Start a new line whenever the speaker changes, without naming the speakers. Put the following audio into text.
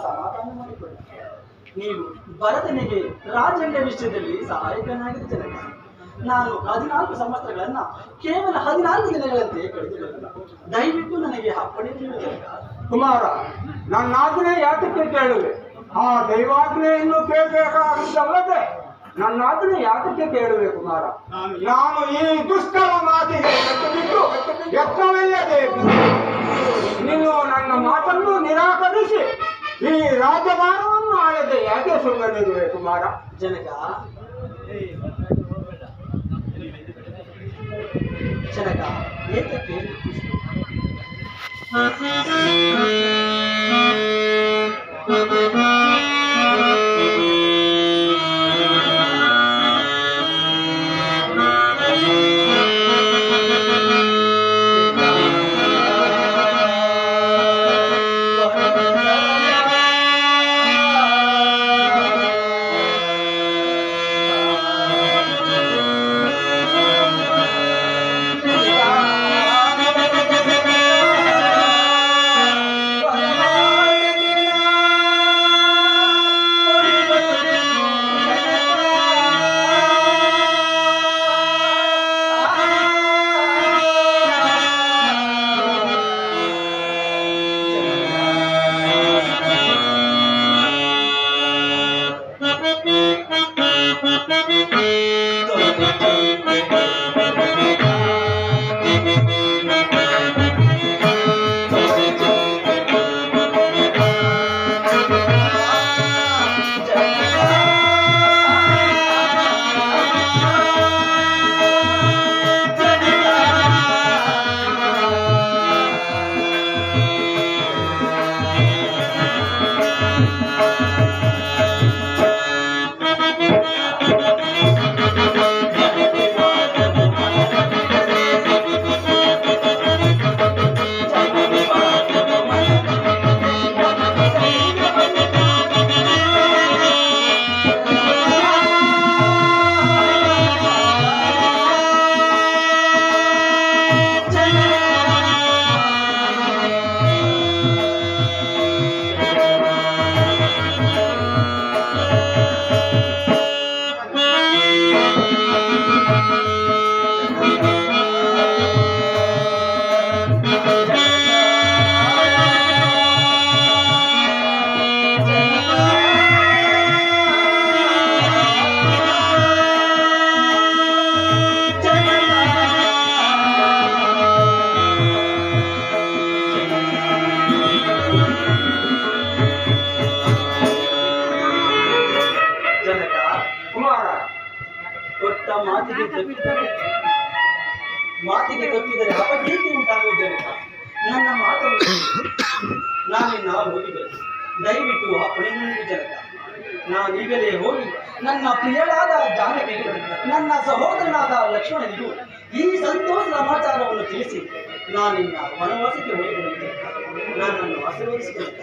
ಸಮಾಧಾನ ಮಾಡಿಕೊಳ್ಳಿ. ನೀವು ಭರತನಿಗೆ ರಾಜಂಗ ವಿಷಯದಲ್ಲಿ ಸಹಾಯಕನಾಗಿದ್ದ ಜನಕ. ನಾನು 14 ಸಂವತ್ಸರಗಳನ್ನ ಕೇವಲ 14 ದಿನಗಳಂತೆ ಕಳೆದುಕೊಳ್ಳಲ್ಲ. ದಯವಿಟ್ಟು ನನಗೆ ಅಪ್ಪಣೆ ನೀಡು ಜನಕ.
ಕುಮಾರ, ನನ್ನ ಆಜ್ಞೆ ಯಾತಕ್ಕೆ ಕೇಳುವೆ? ಆ ದೈವಾಜ್ಞೆಯನ್ನು ಕೇಳಬೇಕಾಗುತ್ತಲ್ಲದೆ ನನ್ನ ಆಜ್ಞೆ ಯಾತಕ್ಕೆ ಕೇಳುವೆ ಕುಮಾರ? ನಾನು ಈ ದುಷ್ಟರ ಮಾತಿಗೆ ಬಿಟ್ಟು ಯತ್ನವಿಲ್ಲದೆ ನೀನು ನನ್ನ ಮಾತನ್ನು ನಿರಾಕರಿಸಿ ಈ ರಾಜ್ಯಭಾರವನ್ನು ಆಳದೆ ಯಾಕೆ ಸುಮ್ಮನಿರುವೆ ಕುಮಾರ?
ಜನಕ, ಜನಕ ಏತಕ್ಕೆ ಮಾತಿಗೆ ತಪ್ಪಿದರೆ ಅಪಕೀರ್ತಿ ಉಂಟಾಗುವುದು ಜನಕ. ನನ್ನ ಮಾತನ್ನು ನಾನಿನ್ನ ಹೋಗಿದ್ದೆ. ದಯವಿಟ್ಟು ಅಪ್ಪಣೆ ನೀಡು ಜನಕ. ನಾನೀಗಲೇ ಹೋಗಿ ನನ್ನ ಪ್ರಿಯಳಾದ ಜಾನಕಿಗೆ, ನನ್ನ ಸಹೋದರನಾದ ಲಕ್ಷ್ಮಣನಿಗೂ ಈ ಸಂತೋಷ ಸಮಾಚಾರವನ್ನು ತಿಳಿಸಿ ನಾನಿನ್ನ ವನವಾಸಕ್ಕೆ ಹೋಗಿ ಜನಕ. ನನ್ನನ್ನು ಆಶೀರ್ವದಿಸಿ ಜನಕ.